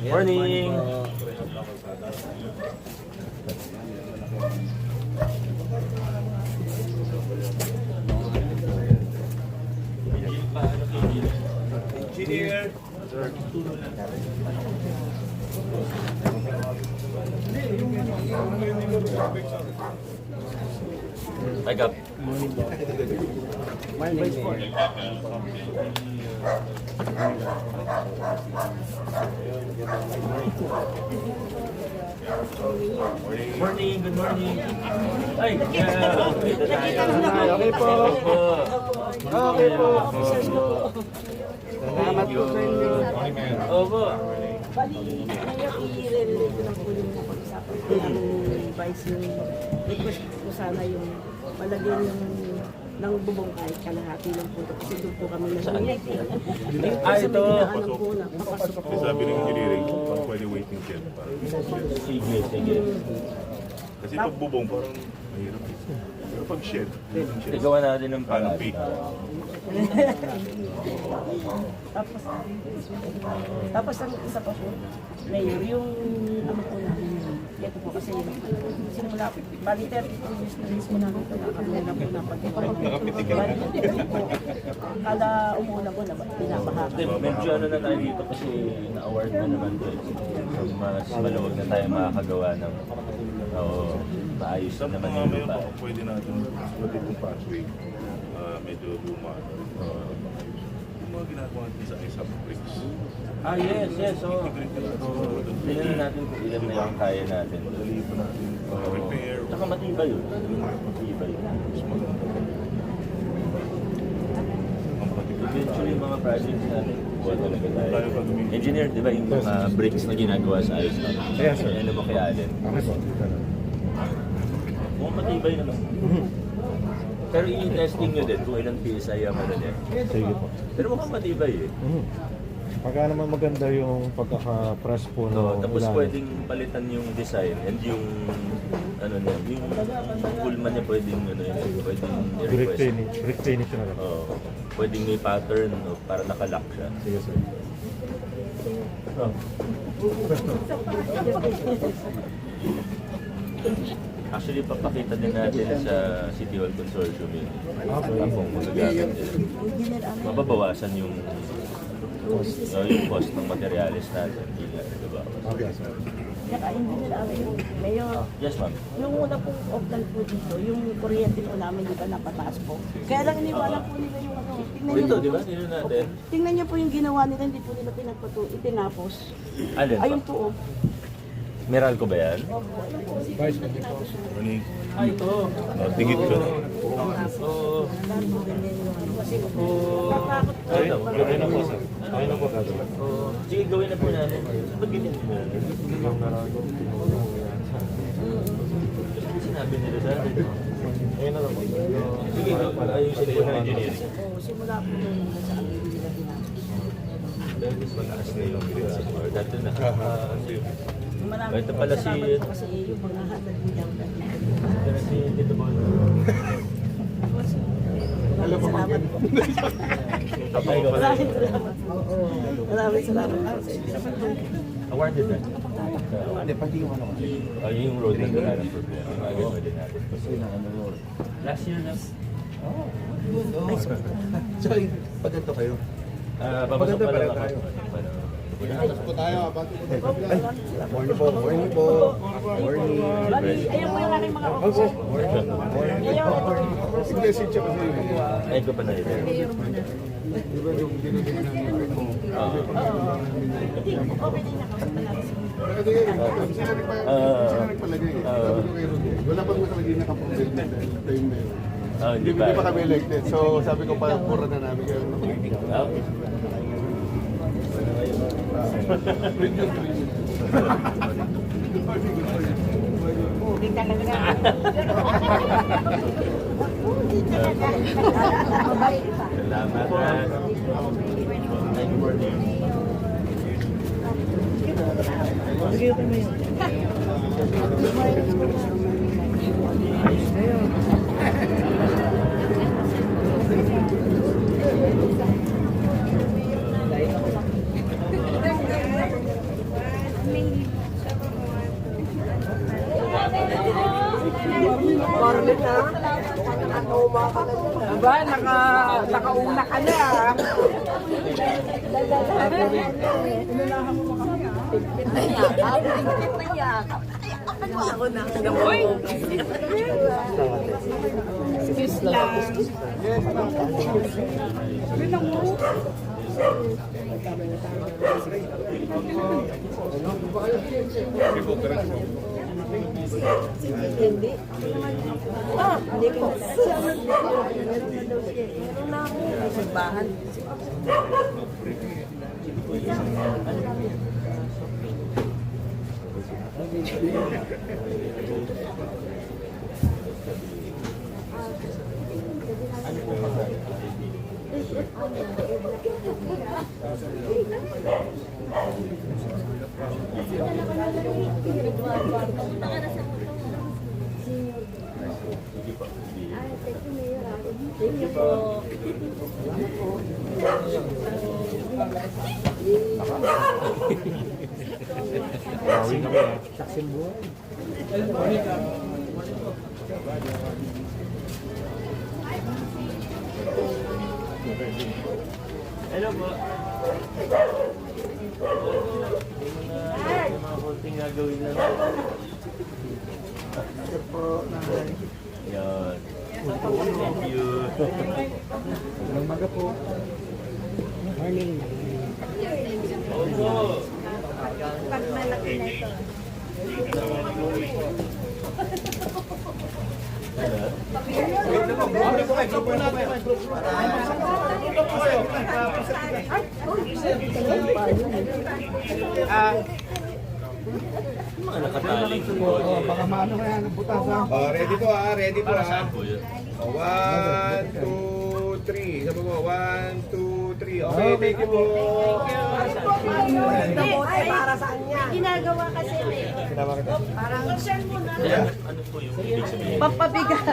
Morning! Engineer! I got Morning, good morning. Ay, okay po. Okay po. Salamat po sa inyo. Opo. Bali, ngayon i-relate ko lang po yung pag-usapan ko ng vice yung request ko sana yung malagyan yung ng bubong kahit kalahati lang po kasi doon po kami nag-init. Ito. Sabi ng engineering, pwede waiting shed. Sige, sige. Kasi pag bubong parang mahirap. Pero pag shed, Igawa natin ng parang parang peak. Tapos ang isa pa po, layer, yung ano po namin, ito po kasi sinimula, bali 32 years na mismo namin ito, nakakabila na po na pag-ipapitik po, kada umuulan po, binabaha. Medyo ano na tayo dito kasi na-award na naman to. So, mas maluwag na tayo makakagawa ng maayos Sa na naman mga yung mayroon lupa. pa pwede natin pwede itong pathway. Medyo luma. Yung mga ginagawa natin sa ISAP bricks. Yes, yes. So, tingnan natin kung ilan na yung kaya natin. Dali pa natin repair. Tsaka matibay yun. Matibay. Mas maganda. Ang pati- Eventually, yung mga projects natin, buwan talaga tayo. Tayo pa gumigil. Engineer, di ba yung mga bricks na ginagawa sa ayos na? Yes, sir. Ano mo kay Allen? Okay po. Mukhang matibay naman. Pero i-testing nyo din kung ilang PSI ang ano niya. Sige po. Pero mukhang matibay eh. Pagka naman maganda yung pagkaka-press po No, ng tapos ilalim. pwedeng palitan yung design and yung ano niya, yung pullman niya pwedeng ano yun, pwedeng Brick i-request. finish. Brick finish na lang. Oo. Pwedeng may pattern no, para nakalock siya. Sige sir. Actually, papakita din natin sa City Hall Consortium yun. Kung magagamit nila. Mababawasan yung cost ng materialis natin. Hindi nga nagabawas. Okay sir. Saka hindi nila Mayor, Yes, ma'am. yung una pong optal po dito, yung kuryente po namin di ba napataas po. Kaya lang iniwala po nila yung ano. Tingnan Ito, niyo di po. ba? Tingnan natin. Tingnan niyo po yung ginawa nila, hindi po nila itinapos. Alin pa? Ayun po oh. Meral ko ba yan? Morning. Ito. Tingit ka na. Oo. Okay na po sir. Okay na po sir. Sige, gawin na po namin. Ba't ganyan mo? Kasi sinabi nila sa atin. Ayun na lang po. Sige, ayusin po ng engineering. So, simula po nung sa amin nila tinapos. Dahil mas mataas na yung principal. Dati na. Maraming Ito pala si- salamat po kasi yung mga hatag niya. Pero si Tito Bon. Maraming salamat po. Maraming salamat. Maraming salamat po sa inyo. Awarded na. Hindi, pati yung ano. Yung road na wala ng problema. Agad din natin. Kasi last year na. Sorry, pag ganito kayo. Papasok pa lang ako. Po tayo, morning po, morning po. Morning. Bali, ayun po yung aking mga officer. Message siya kasi. Ay, ko pa na rin. Di ba yung dinigyan ng Hindi, okay din nakausap na natin. Kasi sila nagpalagay. Sabi ko kay Rudy, wala pang nakalagay na kapag-build na time na yun. Hindi Hindi pa kami elected. So sabi ko pa, pura na namin kayo. Okay. Hindi talaga. Mabait pa. Salamat. Good morning. Aba, nakauna ka na. Kiss lang. Hindi. Hindi po. Meron na ako. Simbahan. Thank you po. Bawi kami ah. Saksin buhay. Hello po. May mga konting gagawin lang. Ito po, nanay. Yan. Thank you. Magandang umaga po. Morning. Opo. Pag malaki na ito. Mga nakataling po. Baka maano ka yan, butas ha. Ready po ah, ready po Para ah. saan po yun? 1, 2, 3. Sabi mo, 1, 2, 3. Okay, thank you po. Ay, para saan niya? Ginagawa kasi may parang Ano po yung ibig sabihin? pampabigat.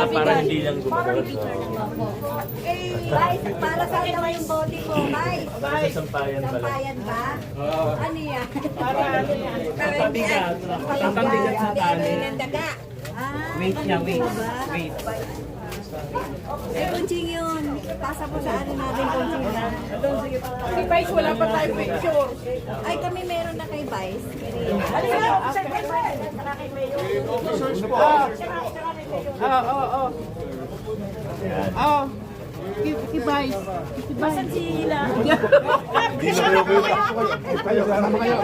Para hindi lang gumagawa. Guys, para saan naman yung body ko, guys? Sa sampayan pala. Sampayan ba? Ano yan? Pampabigat. Pampabigat sa tali. ng daga. Wait niya, wait. Wait. Eh, kunching yun. Pasa po sa ano natin, kunching na. Si Vice, wala pa tayong picture. Ay, kami meron na kay Vice. Ano yun? Oo. Si Vice. Basan sila? Kayo, sama kayo.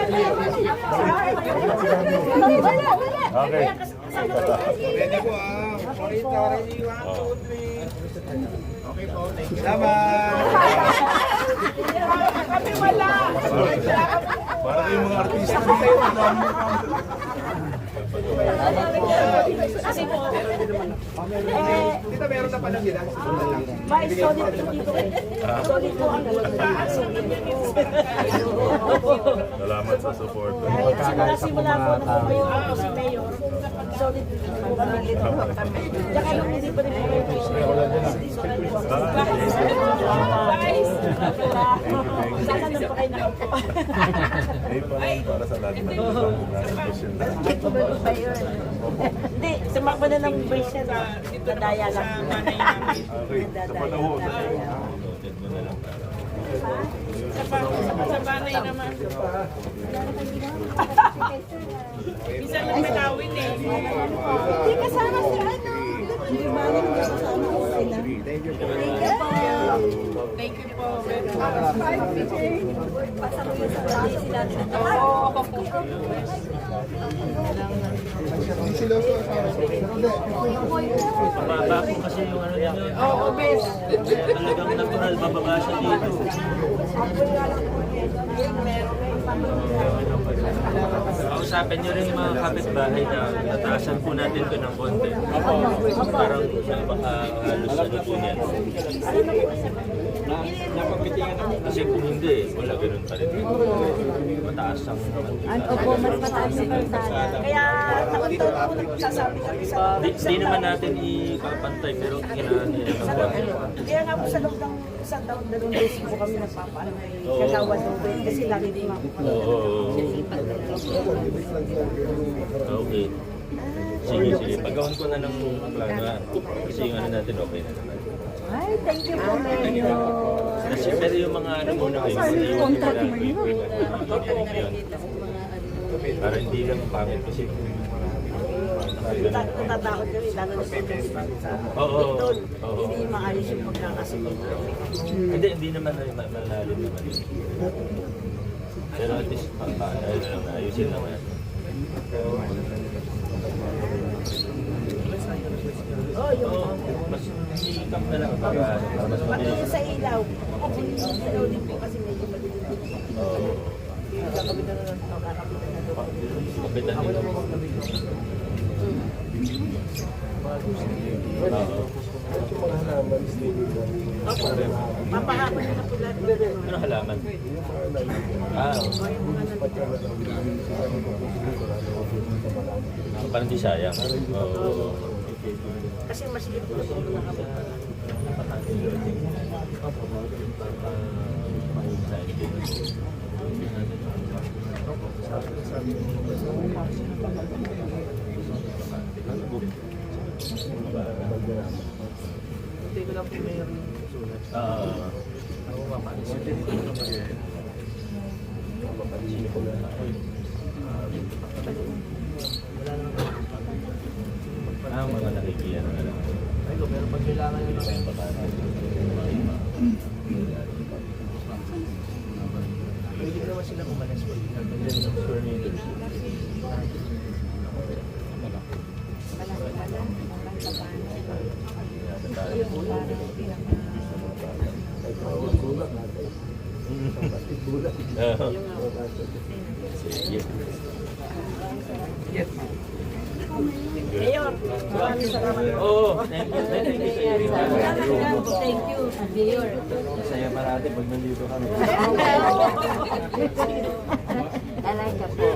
Okay. Ready po ah. Ready, 1, 2, 3. Okay po, thank you. Salamat. Kami wala. Para kayong mga artista. Kasi po, Dito meron na pala sila. Vice, solid po dito. Solid po ang Salamat sa support. Kahit simula po na po kayo si Mayor, solid po kami dito. Tsaka nung hindi pa rin po kayo Vice! Sana nung pa kayo nakaupo. Ay, para sa lahat ng question na. Hindi, sumakba na ng Vice yan. Nadaya lang. Okay, sa panahon. Sa banay naman. Isa lang malawin eh. Hindi kasama si ano. Hindi ba naman kasama sila? Thank you po. Thank you po. Pasa mo yun sa braso sila. Mababa po kasi yung ano niya. Oo, bes. Kaya talagang natural, bababa siya dito. Kausapin niyo rin yung mga kapitbahay na nataasan po natin ito ng konti. Parang halos ano po yan. Napagpitingan ako. Kasi kung hindi, wala ganun pa rin. Mataas ang... Opo, mas mataas yung kalsada. Kaya taon-taon po nagsasabi kami sa... Di naman natin ipapantay, pero kailangan nila ng buwan. Kaya nga po sa loob ng isang taon, 2 beses po kami nagpapaano may kagawan ng win kasi lagi din mga Oo. Okay. Sige, sige. Paggawan ko na ng plano. Kasi yung ano natin, okay na naman. Ay, thank you po, Mayor. Kasi pero yung mga ano muna kayo, yung Contract mo yun. Para hindi lang pangit kasi natatakot kami, lalo na sa Oo. doon. Oo. Hindi maayos yung pagkakasunod. hindi naman malalim naman. Pero at least ayusin lang natin. Oh, yung Mas sikap na lang para mas pati mabilis. yung sa ilaw. Yung ilaw din po kasi medyo maliit. Oo. Kakabitan na lang ito, kakabitan na doon. Kapitan din. Oo. Opo, papahapon nyo na po lahat. Ano halaman? Ah, parang di sayang. Oo. Kasi masigit po na po nakapit. Hindi ko lang po mayroon sulat. Ako mapanis. Mga nakikiyan na lang. Ay, pero pag kailangan nyo lang pwede naman sila umalis po. Sige. Mayor, maraming salamat. Oo, thank you sa iyo. Thank you, Mayor. Saya parati pag nandito kami. Talaga po.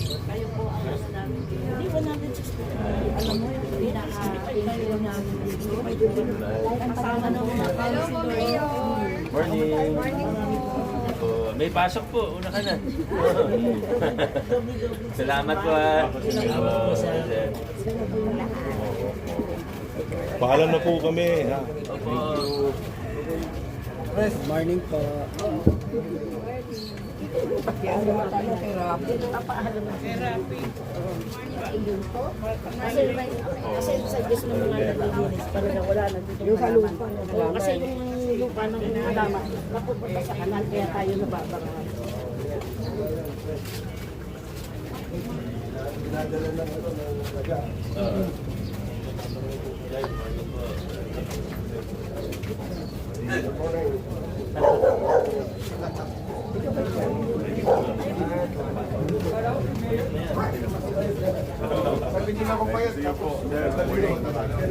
Kayo po ang mas namin. Hindi ba natin Alam mo yung pinaka-pinaka namin dito. Kasama ng mga councilor. Morning. May pasok po, una ka na. Salamat po ah. Paalam na po kami. Ha? Opo. Morning po. Kasi suggest ng mga nag-iinis para na wala na dito yung lupa. Kasi yung lupa ng halaman napupunta sa kanal kaya tayo nababangahan. Hindi na akong payat.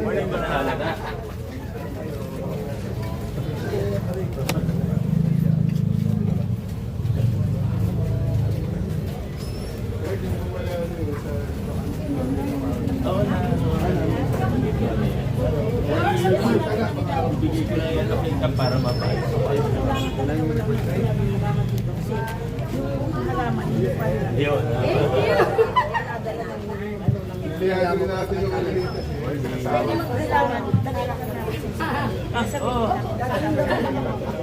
Morning ba nahalaga? Oo na. Bigay ko lang yan ng income para mapayos. Halaman, hindi pa yun. Yun. Kaya gawin natin yung alilitas. Halaman, nagkakaroon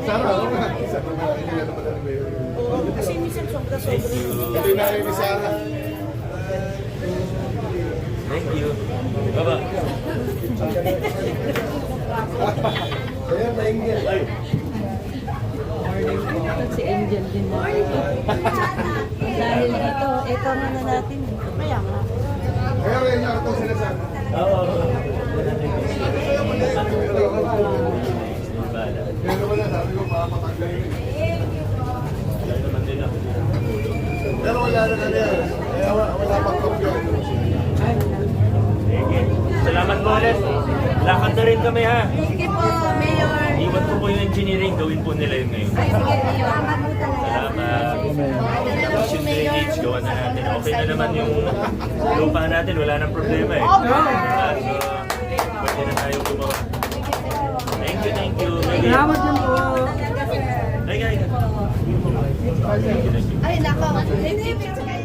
Sana, oo nga. Sana nakikilala pa na ni Mayor. kasi minsan sobra-sobra. Hindi na rin ni Sarah. Thank you. Baba. Kaya maingil. Ay. Si Angel din na. Dahil ito muna natin. Kaya nga. Kaya rin yung arto sila sa... Oo. Pero wala, sabi ko makapatanggal yun. Pero wala na yan. Kaya wala pang kopyo. Salamat po ulit. na rin kami ha. Sige po, Mayor. Iwan ko po yung engineering, gawin po nila yun ngayon. Ay, sige, Mayor. Salamat po talaga. Salamat. Tapos yung drainage, gawa na natin. Okay na naman yung lupa natin, wala nang problema eh. So, pwede na tayo gumawa. Thank you, thank you. Salamat din po. Ay, Ay, nako. Hindi, picture kayo.